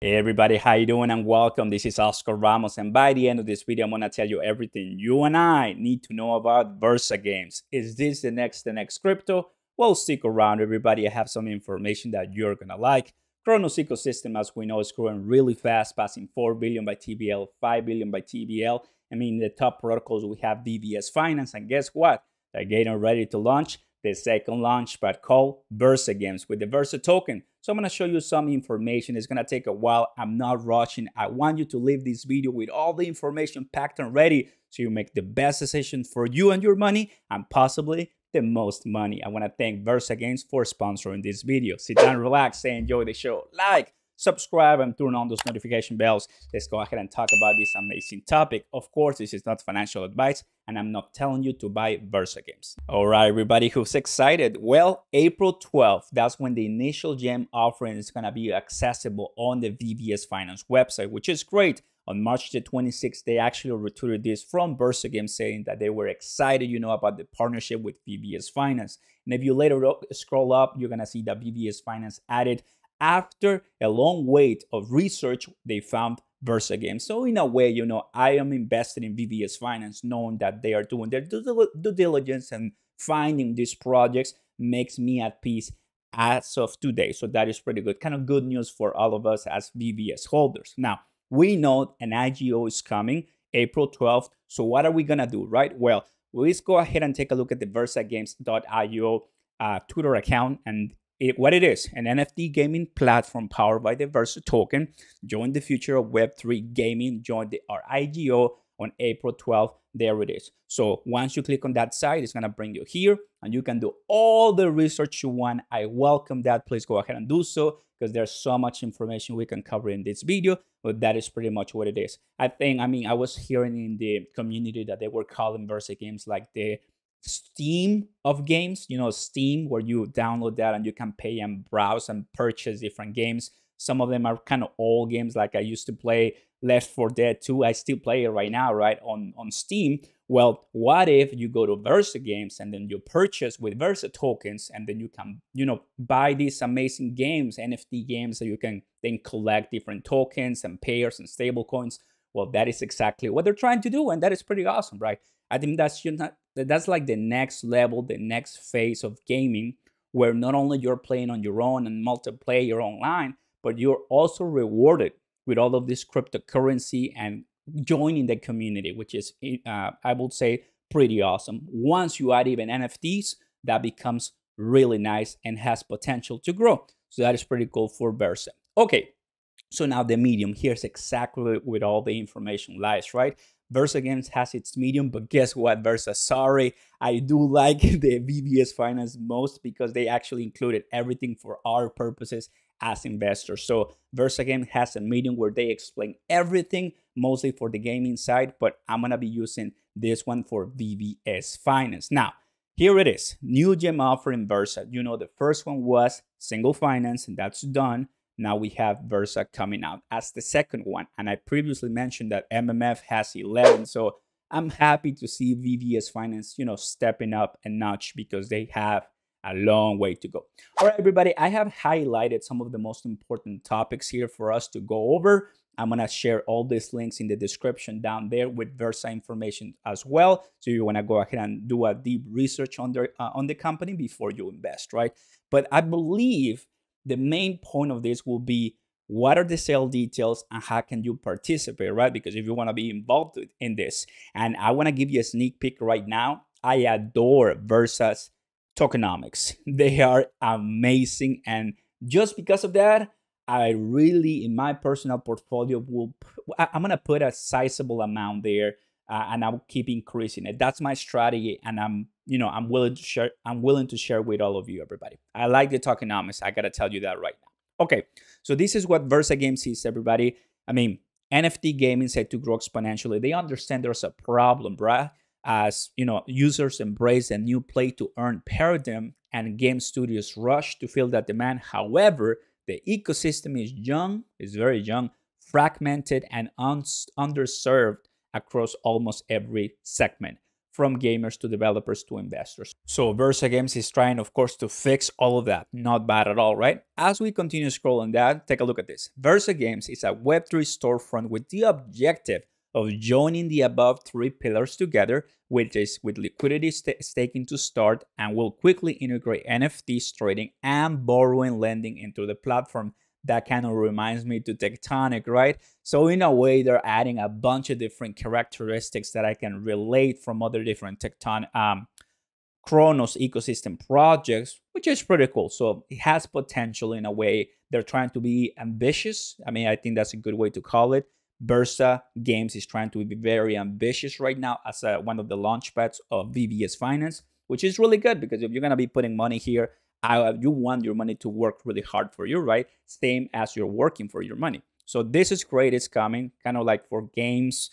Hey everybody, how you doing and welcome. This is Oscar Ramos, and by the end of this video, I'm gonna tell you everything you and I need to know about VersaGames. Is this the next crypto? Well, stick around, everybody. I have some information that you're gonna like. Chronos ecosystem, as we know, is growing really fast, passing 4 billion by TBL, 5 billion by TBL. I mean, the top protocols we have VVS Finance, and guess what? They're getting ready to launch the second launchpad called VersaGames with the Versa token. So I'm going to show you some information. It's going to take a while. I'm not rushing. I want you to leave this video with all the information packed and ready so you make the best decision for you and your money and possibly the most money. I want to thank VersaGames for sponsoring this video. Sit down, relax, and enjoy the show. Like, subscribe, and turn on those notification bells. Let's go ahead and talk about this amazing topic. Of course, this is not financial advice, and I'm not telling you to buy VersaGames. All right, everybody who's excited. Well, April 12th, that's when the initial gem offering is going to be accessible on the VVS Finance website, which is great. On March the 26th, they actually retweeted this from VersaGames saying that they were excited, about the partnership with VVS Finance. And if you later scroll up, you're going to see that VVS Finance added, after a long wait of research, they found VersaGames. So in a way, I am invested in VVS Finance, knowing that they are doing their due diligence and finding these projects makes me at peace as of today. So that is pretty good. Kind of good news for all of us as VVS holders. Now, we know an IGO is coming April 12th. So what are we going to do, right? Well, let's go ahead and take a look at the VersaGames.io Twitter account, and what it is, an NFT gaming platform powered by the Versa token. Join the future of Web3 gaming. Join our IGO on April 12th. There it is. So once you click on that site, it's going to bring you here and you can do all the research you want. I welcome that. Please go ahead and do so because there's so much information we can cover in this video, but that is pretty much what it is. I was hearing in the community that they were calling VersaGames like the Steam of games, Steam, where you download that and you can pay and browse and purchase different games. Some of them are kind of old games, like I used to play Left 4 Dead 2. I still play it right now, right, on Steam. Well, what if you go to VersaGames and then you purchase with Versa tokens, and then you can, buy these amazing games, NFT games, so you can then collect different tokens and pairs and stable coins. Well, that is exactly what they're trying to do, and that is pretty awesome, right? I think that's like the next level, the next phase of gaming, where not only you're playing on your own and multiplayer online, but you're also rewarded with all of this cryptocurrency and joining the community, which is, I would say, pretty awesome. Once you add even NFTs, that becomes really nice and has potential to grow. So that is pretty cool for Versa. Okay, so now the medium, here's exactly with all the information lies, right? VersaGames has its medium, but guess what, Versa? Sorry, I do like the VVS Finance most because they actually included everything for our purposes as investors. So VersaGames has a medium where they explain everything, mostly for the gaming side, but I'm going to be using this one for VVS Finance. Now, here it is, new gem offer in Versa. The first one was single finance, and that's done. Now we have Versa coming out as the second one. And I previously mentioned that MMF has 11. So I'm happy to see VVS Finance, stepping up a notch because they have a long way to go. All right, everybody, I have highlighted some of the most important topics here for us to go over. I'm going to share all these links in the description down there with Versa information as well. So you want to go ahead and do a deep research on the company before you invest, right? But I believe the main point of this will be, what are the sale details and how can you participate, right? Because if you want to be involved in this, and I want to give you a sneak peek right now, I adore Versa's tokenomics. They are amazing. And just because of that, I really, in my personal portfolio, I'm going to put a sizable amount there. And I'll keep increasing it. That's my strategy, and I'm willing to share. I'm willing to share with all of you, everybody. I like the tokenomics. I gotta tell you that right now. Okay, so this is what VersaGames is, everybody. I mean, NFT gaming said to grow exponentially. They understand there's a problem, bruh. As users embrace a new play-to-earn paradigm, and game studios rush to fill that demand. However, the ecosystem is young, is very young, fragmented, and underserved across almost every segment. from gamers to developers to investors. So VersaGames is trying, of course, to fix all of that. Not bad at all, right? As we continue scrolling that, take a look at this. VersaGames is a Web3 storefront with the objective of joining the above three pillars together, which is with liquidity staking to start, and will quickly integrate NFTs trading and borrowing lending into the platform. That kind of reminds me to Tectonic, right? So in a way, they're adding a bunch of different characteristics that I can relate from other different Chronos ecosystem projects, which is pretty cool. So it has potential in a way. They're trying to be ambitious. I mean, I think that's a good way to call it. VersaGames is trying to be very ambitious right now as one of the launch pads of VVS Finance, which is really good because if you're going to be putting money here, you want your money to work really hard for you, right? Same as you're working for your money. So this is great. It's coming kind of like for gamers,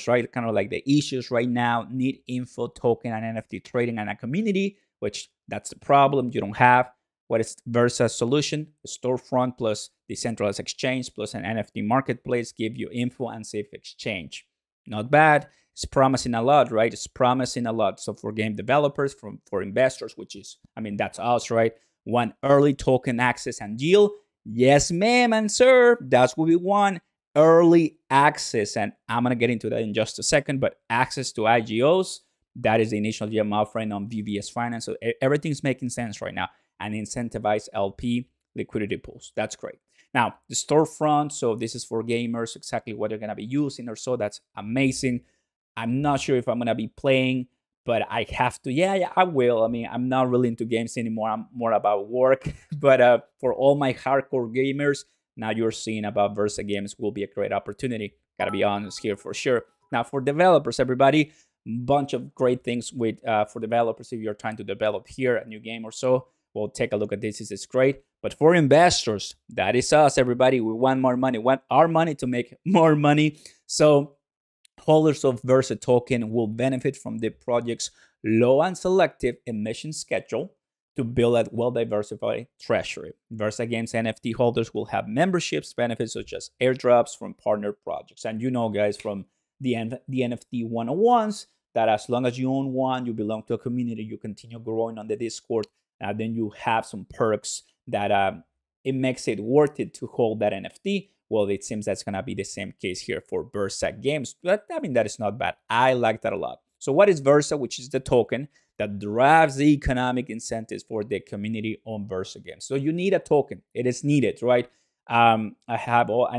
right? Kind of like the issues right now, need info, token, and NFT trading and a community, which that's the problem you don't have. What is Versa's solution? A storefront plus decentralized exchange plus an NFT marketplace give you info and safe exchange. Not bad. It's promising a lot, right? It's promising a lot. So for game developers, for investors, which is, I mean, that's us, right? Want early token access and yield? Yes, ma'am and sir. That's what we want. Early access. And I'm going to get into that in just a second, but access to IGOs, that is the initial GM offering on VVS Finance. So everything's making sense right now. And incentivize LP liquidity pools. That's great. Now, the storefront, so this is for gamers, exactly what they're going to be using or so. That's amazing. I'm not sure if I'm going to be playing, but I have to. Yeah, I will. I mean, I'm not really into games anymore. I'm more about work. But for all my hardcore gamers, now you're seeing about VersaGames will be a great opportunity. Got to be honest here for sure. Now, for developers, everybody, bunch of great things with for developers if you're trying to develop here a new game or so. Well, take a look at this. This is great. But for investors, that is us, everybody. We want more money. We want our money to make more money. So holders of Versa token will benefit from the project's low and selective emission schedule to build a well-diversified treasury. VersaGames NFT holders will have memberships benefits such as airdrops from partner projects. And you know, guys, from the NFT 101s, that as long as you own one, you belong to a community, you continue growing on the Discord, then you have some perks that it makes it worth it to hold that NFT. Well, it seems that's going to be the same case here for VersaGames. But I mean, that is not bad. I like that a lot. So what is Versa, which is the token that drives the economic incentives for the community on VersaGames? So you need a token. It is needed, right? I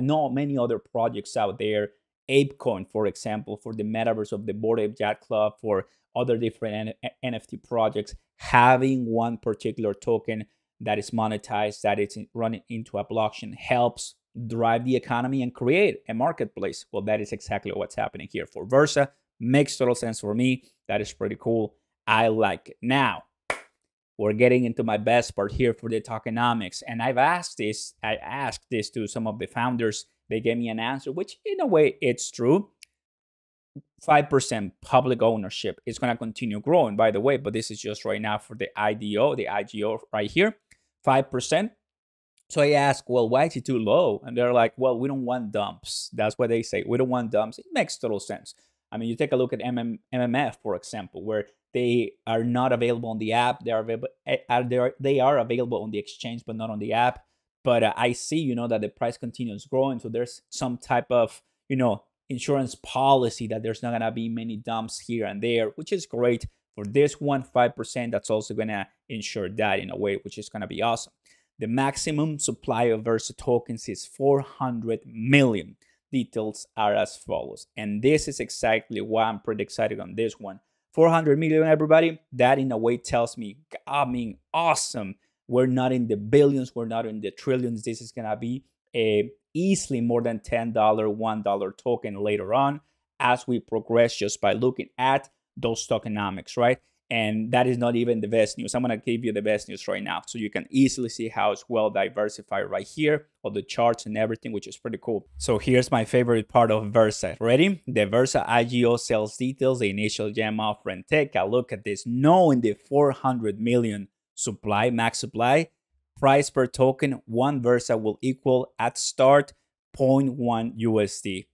know many other projects out there. ApeCoin, for example, for the metaverse of the Bored Ape Yacht Club, for other different NFT projects, having one particular token that is monetized, that it's running into a blockchain helps drive the economy and create a marketplace. Well, that is exactly what's happening here for Versa. Makes total sense for me. That is pretty cool. I like it. Now, we're getting into my best part here for the tokenomics. And I asked this to some of the founders. They gave me an answer, which in a way it's true. 5% public ownership is going to continue growing, by the way, but this is just right now for the IGO right here, 5%. So I asked, well, why is it too low? And they're like, well, we don't want dumps. That's what they say. We don't want dumps. It makes total sense. I mean, you take a look at MMF, for example, where they are not available on the app. They are available on the exchange, but not on the app. But I see, that the price continues growing. So there's some type of, insurance policy that there's not going to be many dumps here and there, which is great. For this one, 5%, that's also going to ensure that in a way, which is going to be awesome. The maximum supply of Versa tokens is 400 million. Details are as follows. And this is exactly why I'm pretty excited on this one. 400 million, everybody. That in a way tells me, I mean, awesome. We're not in the billions. We're not in the trillions. This is going to be easily more than $10, $1 token later on as we progress just by looking at those tokenomics, right? And that is not even the best news. I'm going to give you the best news right now. So you can easily see how it's well diversified right here, all the charts and everything, which is pretty cool. So here's my favorite part of Versa. Ready? The Versa IGO sales details, the initial gem offering. Take a look at this. Knowing the 400 million supply, max supply, price per token, one Versa will equal at start 0.1 USD.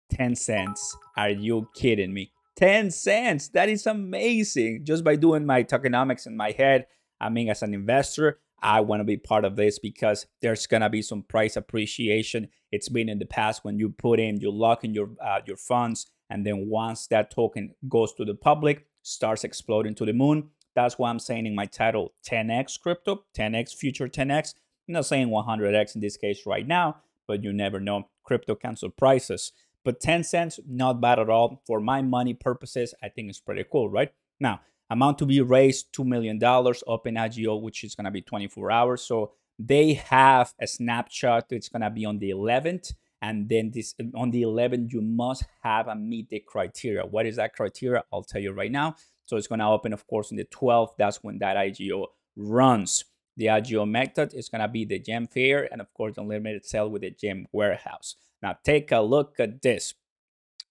10 cents. Are you kidding me? 10 cents. That is amazing. Just by doing my tokenomics in my head, I mean, as an investor, I want to be part of this because there's going to be some price appreciation. It's been in the past when you put in, you lock in your funds, and then once that token goes to the public, starts exploding to the moon. That's why I'm saying in my title, 10x crypto, 10x future 10x. I'm not saying 100x in this case right now, but you never know. Crypto can surprise us. But 10 cents, not bad at all. For my money purposes, I think it's pretty cool, right? Now, amount to be raised, $2 million up in IGO, which is going to be 24 hours. So they have a snapshot. It's going to be on the 11th. And then on the 11th, you must have a meet the criteria. What is that criteria? I'll tell you right now. So it's going to open, of course, on the 12th. That's when that IGO runs. The IGO method is going to be the gem fair and, of course, unlimited sale with the gem warehouse. Now, take a look at this.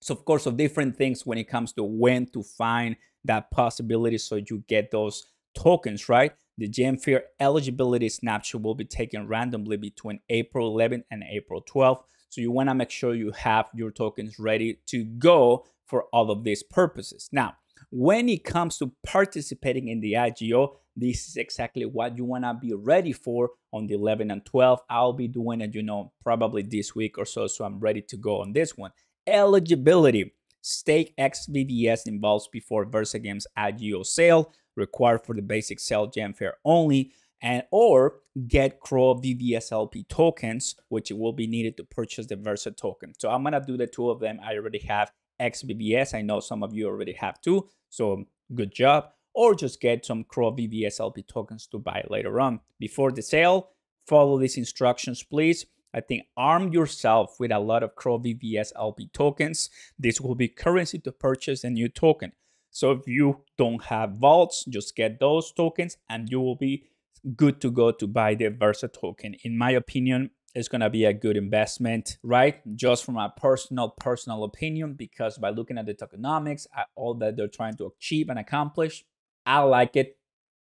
So, of course, of different things when it comes to when to find that possibility so you get those tokens, right? The gem fair eligibility snapshot will be taken randomly between April 11th and April 12th. So you want to make sure you have your tokens ready to go for all of these purposes. Now, when it comes to participating in the IGO, this is exactly what you want to be ready for on the 11th and 12th. I'll be doing it, probably this week or so. So I'm ready to go on this one. Eligibility. Stake X VVS involves before VersaGames IGO sale, required for the basic sale gem fair only, and or get Crow VVS LP tokens, which will be needed to purchase the Versa token. So I'm gonna do the two of them. I already have XVVS. I know some of you already have too, so good job. Or just get some Crow VVS LP tokens to buy later on. Before the sale, follow these instructions, please. I think arm yourself with a lot of Crow VVS LP tokens. This will be currency to purchase a new token. So if you don't have vaults, just get those tokens and you will be good to go to buy the Versa token. In my opinion, it's going to be a good investment, right? Just from a personal opinion, because by looking at the tokenomics, at all that they're trying to achieve and accomplish, I like it.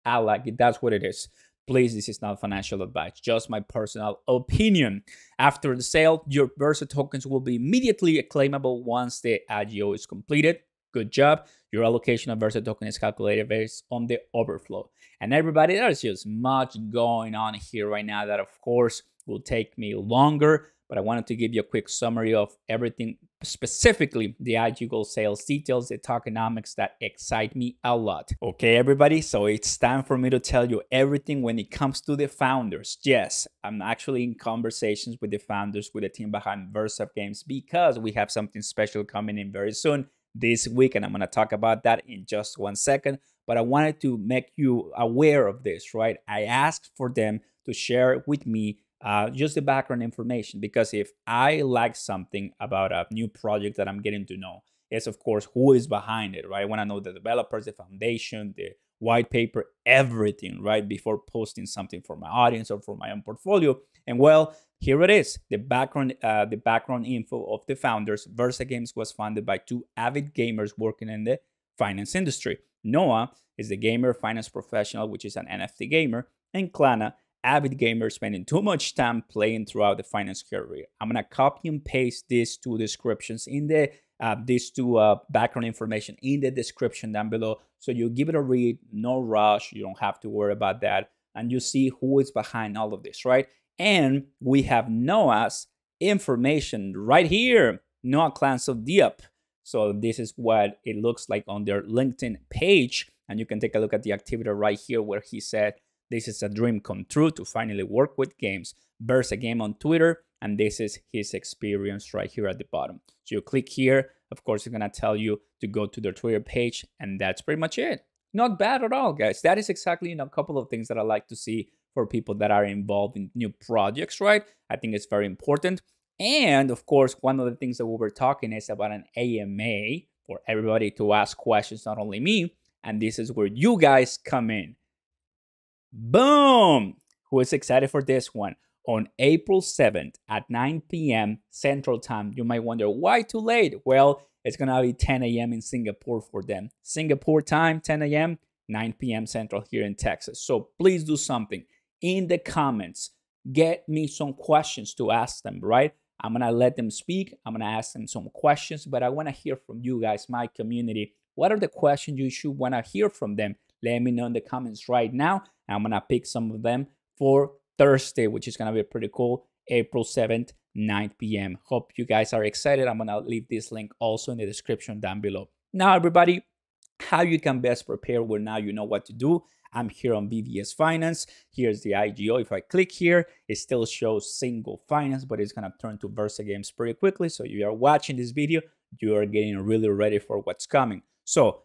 I like it. That's what it is. Please, this is not financial advice, just my personal opinion. After the sale, your Versa tokens will be immediately claimable once the IGO is completed. Good job. Your allocation of Versa token is calculated based on the overflow. And everybody, there's just much going on here right now that, of course, will take me longer, but I wanted to give you a quick summary of everything, specifically the IGO sales details, the tokenomics that excite me a lot. Okay, everybody, so it's time for me to tell you everything when it comes to the founders. Yes, I'm actually in conversations with the founders, with the team behind VersaGames, because we have something special coming in very soon this week, and I'm going to talk about that in just 1 second. But I wanted to make you aware of this, right? I asked for them to share with me just the background information, because if I like something about a new project that I'm getting to know, it's of course who is behind it, right? I want to know the developers, the foundation, the white paper, everything, right? Before posting something for my audience or for my own portfolio. And well, here it is, the background info of the founders. VersaGames was founded by two avid gamers working in the finance industry. Noah is the gamer finance professional, which is an NFT gamer, and Klana, avid gamer spending too much time playing throughout the finance career. I'm gonna copy and paste these two descriptions in the background information in the description down below, so you give it a read, no rush, you don't have to worry about that, and you see who is behind all of this, right? And we have Noah's information right here, Noah Clans of Diop. So this is what it looks like on their LinkedIn page, and you can take a look at the activity right here where he said, "This is a dream come true to finally work with games. VersaGame on Twitter," and this is his experience right here at the bottom. So you click here, of course, it's gonna tell you to go to their Twitter page, and that's pretty much it. Not bad at all, guys. That is exactly a couple of things that I like to see for people that are involved in new projects, right? I think it's very important. And of course, one of the things that we were talking is about an AMA for everybody to ask questions, not only me. And this is where you guys come in. Boom! Who is excited for this one? On April 7th at 9 p.m. Central Time. You might wonder, why too late? Well, it's going to be 10 a.m. in Singapore for them. Singapore time, 10 a.m., 9 p.m. Central here in Texas. So please do something in the comments. Get me some questions to ask them, right? I'm going to let them speak. I'm going to ask them some questions, but I want to hear from you guys, my community. What are the questions you should want to hear from them? Let me know in the comments right now. I'm going to pick some of them for Thursday, which is going to be pretty cool, April 7th, 9 p.m. Hope you guys are excited. I'm going to leave this link also in the description down below. Now, everybody, how you can best prepare well, now you know what to do. I'm here on VVS Finance. Here's the IGO. If I click here, it still shows single finance, but it's going to turn to VersaGames pretty quickly. So if you are watching this video, you are getting really ready for what's coming. So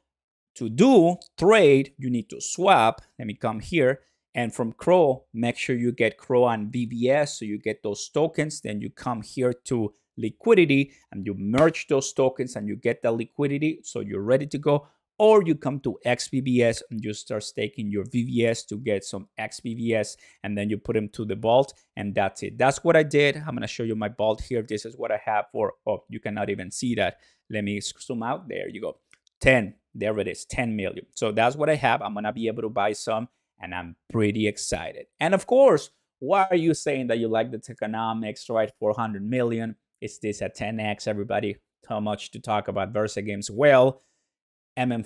to do trade, you need to swap. Let me come here. And from Crow, make sure you get Crow on VVS so you get those tokens. Then you come here to liquidity and you merge those tokens and you get the liquidity. So you're ready to go. Or you come to XVVS and you start staking your VVS to get some XVVS, and then you put them to the vault, and that's it. That's what I did. I'm going to show you my vault here. This is what I have for, oh, you cannot even see that. Let me zoom out. There you go. 10. There it is. 10 million. So that's what I have. I'm going to be able to buy some, and I'm pretty excited. And of course, why are you saying that you like the economics, right? 400 million. Is this at 10x, everybody? How much to talk about VersaGames? Well,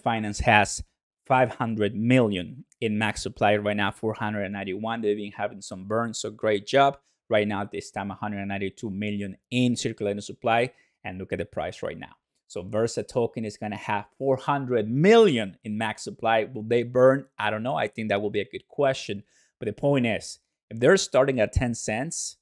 Finance has 500 million in max supply right now, 491. They've been having some burns, so great job. Right now, this time 192 million in circulating supply, and look at the price right now. So Versa token is going to have 400 million in max supply. Will they burn? I don't know. I think that will be a good question. But the point is, if they're starting at 10 cents,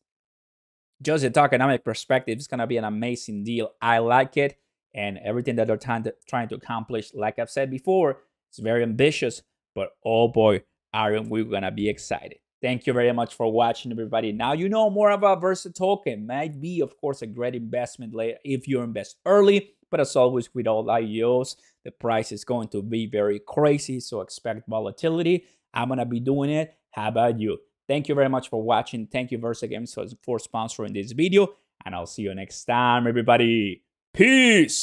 just a tokenomic perspective, it's going to be an amazing deal. I like it. And everything that they're trying to accomplish, like I've said before, it's very ambitious. But oh boy, aren't we going to be excited. Thank you very much for watching, everybody. Now you know more about Versa token. Might be, of course, a great investment later if you invest early. But as always, with all IGOs, the price is going to be very crazy. So expect volatility. I'm going to be doing it. How about you? Thank you very much for watching. Thank you, VersaGames, for sponsoring this video. And I'll see you next time, everybody. Peace.